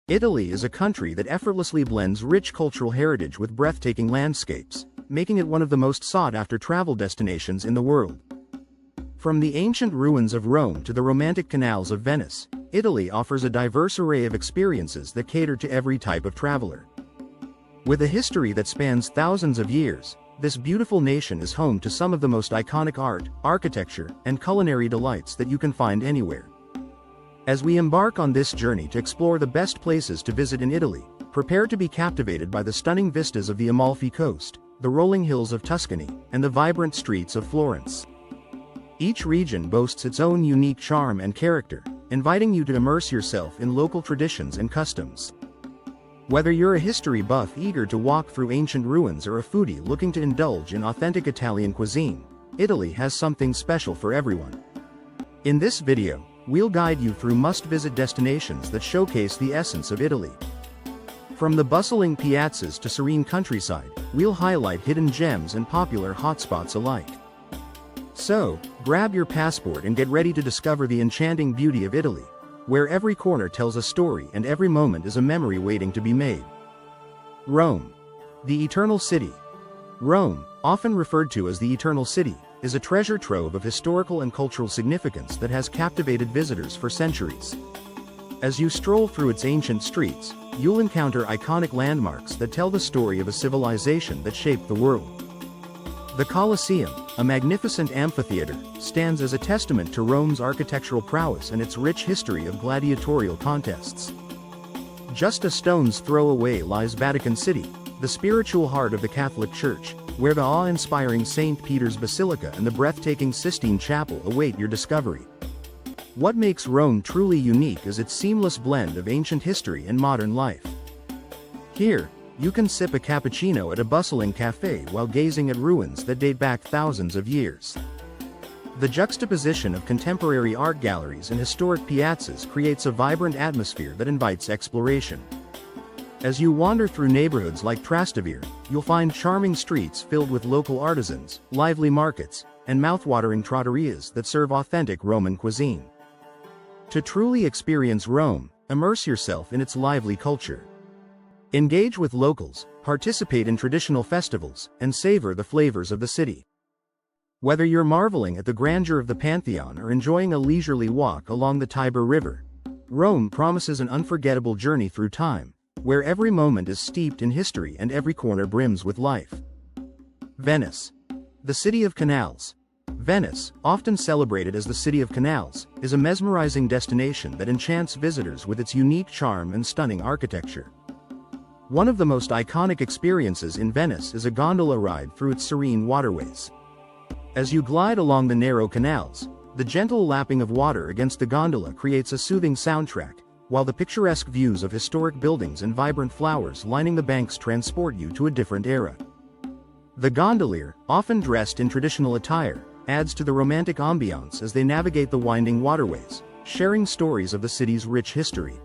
Italy is a country that effortlessly blends rich cultural heritage with breathtaking landscapes, making it one of the most sought-after travel destinations in the world. From the ancient ruins of Rome to the romantic canals of Venice, Italy offers a diverse array of experiences that cater to every type of traveler. With a history that spans thousands of years, this beautiful nation is home to some of the most iconic art, architecture, and culinary delights that you can find anywhere. As we embark on this journey to explore the best places to visit in Italy, prepare to be captivated by the stunning vistas of the Amalfi Coast, the rolling hills of Tuscany, and the vibrant streets of Florence. Each region boasts its own unique charm and character, inviting you to immerse yourself in local traditions and customs. Whether you're a history buff eager to walk through ancient ruins or a foodie looking to indulge in authentic Italian cuisine, Italy has something special for everyone. In this video, we'll guide you through must-visit destinations that showcase the essence of Italy. From the bustling piazzas to serene countryside, we'll highlight hidden gems and popular hotspots alike. So, grab your passport and get ready to discover the enchanting beauty of Italy, where every corner tells a story and every moment is a memory waiting to be made. Rome, the Eternal City. Rome, often referred to as the Eternal City, is a treasure trove of historical and cultural significance that has captivated visitors for centuries. As you stroll through its ancient streets, you'll encounter iconic landmarks that tell the story of a civilization that shaped the world. The Colosseum, a magnificent amphitheater, stands as a testament to Rome's architectural prowess and its rich history of gladiatorial contests. Just a stone's throw away lies Vatican City, the spiritual heart of the Catholic Church, where the awe-inspiring St. Peter's Basilica and the breathtaking Sistine Chapel await your discovery. What makes Rome truly unique is its seamless blend of ancient history and modern life. Here, you can sip a cappuccino at a bustling cafe while gazing at ruins that date back thousands of years. The juxtaposition of contemporary art galleries and historic piazzas creates a vibrant atmosphere that invites exploration. As you wander through neighborhoods like Trastevere, you'll find charming streets filled with local artisans, lively markets, and mouthwatering trattorias that serve authentic Roman cuisine. To truly experience Rome, immerse yourself in its lively culture. Engage with locals, participate in traditional festivals, and savor the flavors of the city. Whether you're marveling at the grandeur of the Pantheon or enjoying a leisurely walk along the Tiber River, Rome promises an unforgettable journey through time, where every moment is steeped in history and every corner brims with life. Venice, the city of canals. Venice, often celebrated as the City of Canals, is a mesmerizing destination that enchants visitors with its unique charm and stunning architecture. One of the most iconic experiences in Venice is a gondola ride through its serene waterways. As you glide along the narrow canals, the gentle lapping of water against the gondola creates a soothing soundtrack, while the picturesque views of historic buildings and vibrant flowers lining the banks transport you to a different era. The gondolier, often dressed in traditional attire, adds to the romantic ambiance as they navigate the winding waterways, sharing stories of the city's rich history.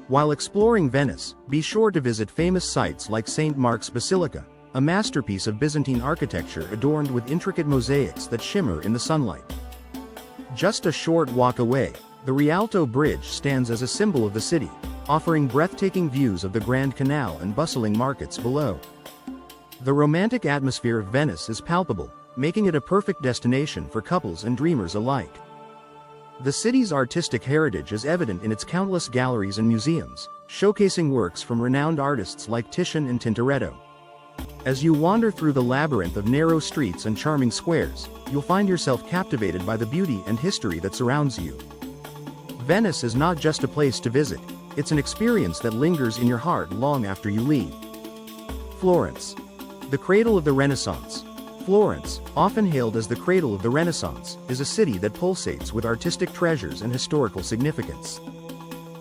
While exploring Venice, be sure to visit famous sites like St. Mark's Basilica, a masterpiece of Byzantine architecture adorned with intricate mosaics that shimmer in the sunlight. Just a short walk away, the Rialto Bridge stands as a symbol of the city, offering breathtaking views of the Grand Canal and bustling markets below. The romantic atmosphere of Venice is palpable, making it a perfect destination for couples and dreamers alike. The city's artistic heritage is evident in its countless galleries and museums, showcasing works from renowned artists like Titian and Tintoretto. As you wander through the labyrinth of narrow streets and charming squares, you'll find yourself captivated by the beauty and history that surrounds you. Venice is not just a place to visit, it's an experience that lingers in your heart long after you leave. Florence, the cradle of the Renaissance. Florence, often hailed as the cradle of the Renaissance, is a city that pulsates with artistic treasures and historical significance.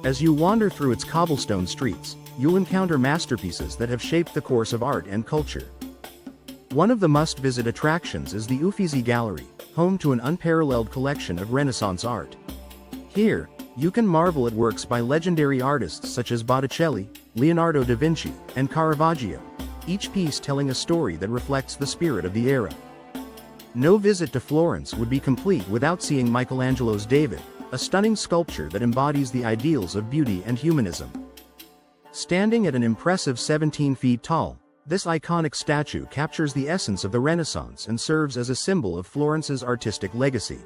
As you wander through its cobblestone streets, you'll encounter masterpieces that have shaped the course of art and culture. One of the must-visit attractions is the Uffizi Gallery, home to an unparalleled collection of Renaissance art. Here, you can marvel at works by legendary artists such as Botticelli, Leonardo da Vinci, and Caravaggio, each piece telling a story that reflects the spirit of the era. No visit to Florence would be complete without seeing Michelangelo's David, a stunning sculpture that embodies the ideals of beauty and humanism. Standing at an impressive 17 feet tall, this iconic statue captures the essence of the Renaissance and serves as a symbol of Florence's artistic legacy.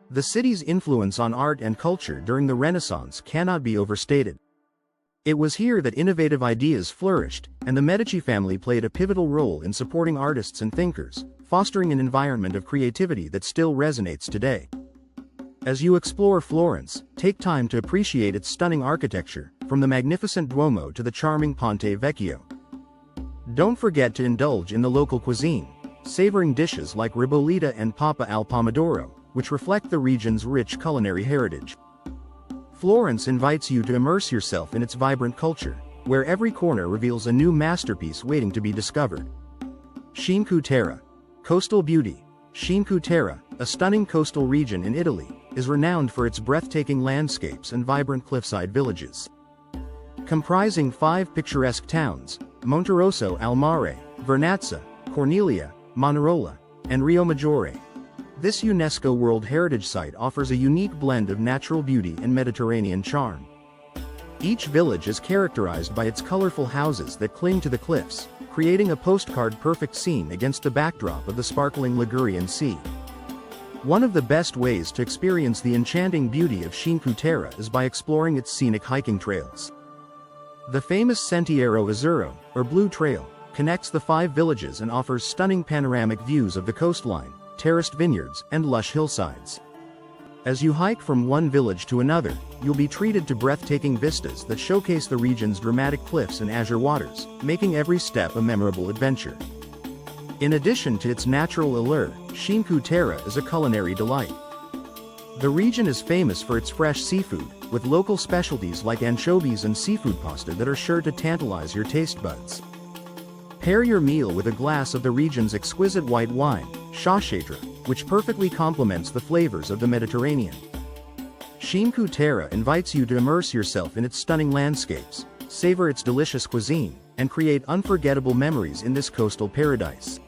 The city's influence on art and culture during the Renaissance cannot be overstated. It was here that innovative ideas flourished, and the Medici family played a pivotal role in supporting artists and thinkers, fostering an environment of creativity that still resonates today. As you explore Florence, take time to appreciate its stunning architecture, from the magnificent Duomo to the charming Ponte Vecchio. Don't forget to indulge in the local cuisine, savoring dishes like ribollita and papa al pomodoro, which reflect the region's rich culinary heritage. Florence invites you to immerse yourself in its vibrant culture, where every corner reveals a new masterpiece waiting to be discovered. Cinque Terre. Coastal beauty. Cinque Terre, a stunning coastal region in Italy, is renowned for its breathtaking landscapes and vibrant cliffside villages. Comprising 5 picturesque towns, Monterosso al Mare, Vernazza, Cornelia, Manarola, and Rio Maggiore. This UNESCO World Heritage Site offers a unique blend of natural beauty and Mediterranean charm. Each village is characterized by its colorful houses that cling to the cliffs, creating a postcard-perfect scene against the backdrop of the sparkling Ligurian Sea. One of the best ways to experience the enchanting beauty of Cinque Terre is by exploring its scenic hiking trails. The famous Sentiero Azzurro, or Blue Trail, connects the 5 villages and offers stunning panoramic views of the coastline, terraced vineyards, and lush hillsides. As you hike from one village to another, you'll be treated to breathtaking vistas that showcase the region's dramatic cliffs and azure waters, making every step a memorable adventure. In addition to its natural allure, Cinque Terre is a culinary delight. The region is famous for its fresh seafood, with local specialties like anchovies and seafood pasta that are sure to tantalize your taste buds. Pair your meal with a glass of the region's exquisite white wine, Chauchedre, which perfectly complements the flavors of the Mediterranean. Cinque Terre invites you to immerse yourself in its stunning landscapes, savor its delicious cuisine, and create unforgettable memories in this coastal paradise.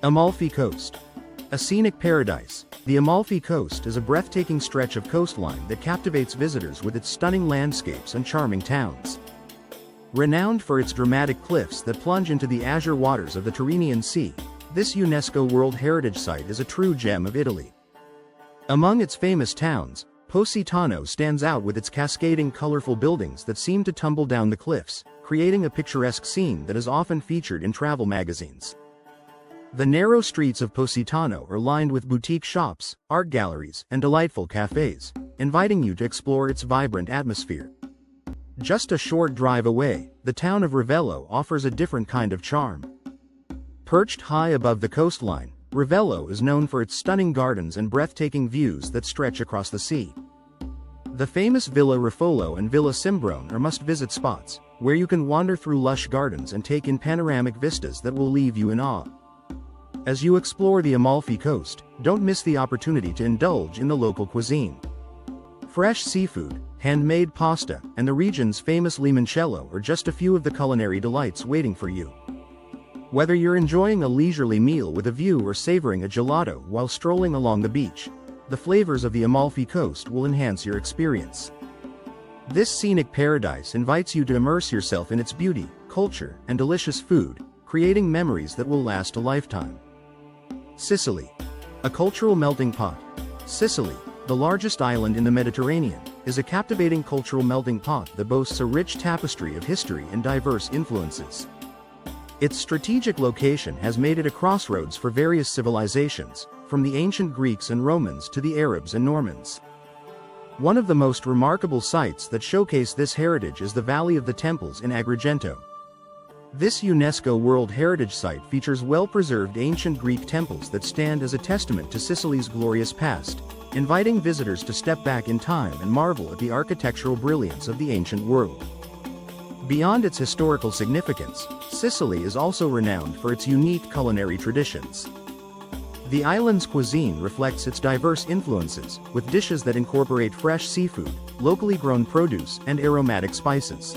Amalfi Coast. A scenic paradise, the Amalfi Coast is a breathtaking stretch of coastline that captivates visitors with its stunning landscapes and charming towns. Renowned for its dramatic cliffs that plunge into the azure waters of the Tyrrhenian Sea, this UNESCO World Heritage Site is a true gem of Italy. Among its famous towns, Positano stands out with its cascading colorful buildings that seem to tumble down the cliffs, creating a picturesque scene that is often featured in travel magazines. The narrow streets of Positano are lined with boutique shops, art galleries, and delightful cafes, inviting you to explore its vibrant atmosphere. Just a short drive away, the town of Ravello offers a different kind of charm. Perched high above the coastline, Ravello is known for its stunning gardens and breathtaking views that stretch across the sea. The famous Villa Ruffolo and Villa Simbrone are must-visit spots, where you can wander through lush gardens and take in panoramic vistas that will leave you in awe. As you explore the Amalfi Coast, don't miss the opportunity to indulge in the local cuisine. Fresh seafood, handmade pasta, and the region's famous limoncello are just a few of the culinary delights waiting for you. Whether you're enjoying a leisurely meal with a view or savoring a gelato while strolling along the beach, the flavors of the Amalfi Coast will enhance your experience. This scenic paradise invites you to immerse yourself in its beauty, culture, and delicious food, creating memories that will last a lifetime. Sicily. A cultural melting pot. Sicily, the largest island in the Mediterranean, is a captivating cultural melting pot that boasts a rich tapestry of history and diverse influences. Its strategic location has made it a crossroads for various civilizations, from the ancient Greeks and Romans to the Arabs and Normans. One of the most remarkable sites that showcase this heritage is the Valley of the Temples in Agrigento. This UNESCO World Heritage Site features well-preserved ancient Greek temples that stand as a testament to Sicily's glorious past, inviting visitors to step back in time and marvel at the architectural brilliance of the ancient world. Beyond its historical significance, Sicily is also renowned for its unique culinary traditions. The island's cuisine reflects its diverse influences, with dishes that incorporate fresh seafood, locally grown produce, and aromatic spices.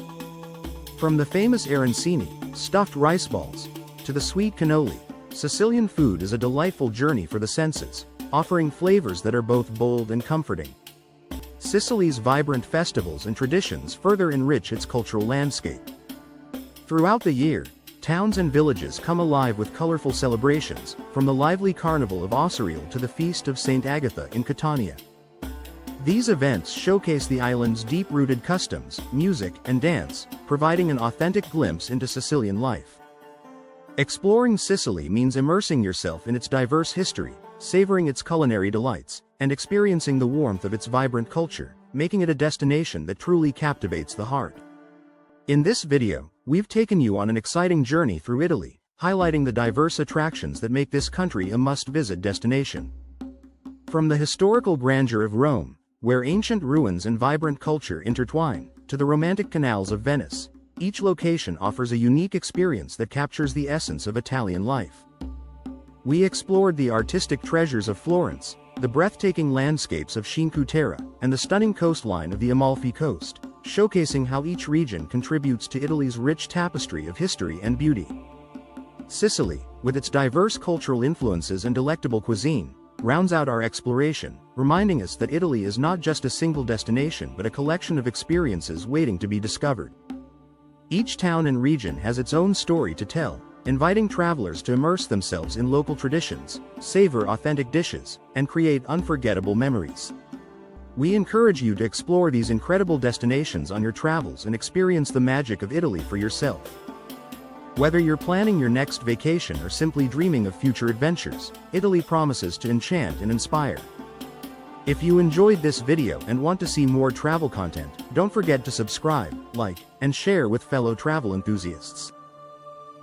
From the famous arancini, stuffed rice balls, to the sweet cannoli, Sicilian food is a delightful journey for the senses, offering flavors that are both bold and comforting. Sicily's vibrant festivals and traditions further enrich its cultural landscape. Throughout the year, towns and villages come alive with colorful celebrations, from the lively Carnival of Osirial to the Feast of St. Agatha in Catania. These events showcase the island's deep-rooted customs, music, and dance, providing an authentic glimpse into Sicilian life. Exploring Sicily means immersing yourself in its diverse history, savoring its culinary delights, and experiencing the warmth of its vibrant culture, making it a destination that truly captivates the heart. In this video, we've taken you on an exciting journey through Italy, highlighting the diverse attractions that make this country a must-visit destination. From the historical grandeur of Rome, where ancient ruins and vibrant culture intertwine, to the romantic canals of Venice, each location offers a unique experience that captures the essence of Italian life. We explored the artistic treasures of Florence, the breathtaking landscapes of Cinque Terre, and the stunning coastline of the Amalfi Coast, showcasing how each region contributes to Italy's rich tapestry of history and beauty. Sicily, with its diverse cultural influences and delectable cuisine, rounds out our exploration, reminding us that Italy is not just a single destination but a collection of experiences waiting to be discovered. Each town and region has its own story to tell, inviting travelers to immerse themselves in local traditions, savor authentic dishes, and create unforgettable memories. We encourage you to explore these incredible destinations on your travels and experience the magic of Italy for yourself. Whether you're planning your next vacation or simply dreaming of future adventures, Italy promises to enchant and inspire. If you enjoyed this video and want to see more travel content, don't forget to subscribe, like, and share with fellow travel enthusiasts.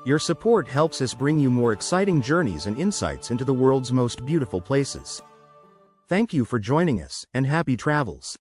Your support helps us bring you more exciting journeys and insights into the world's most beautiful places. Thank you for joining us, and happy travels.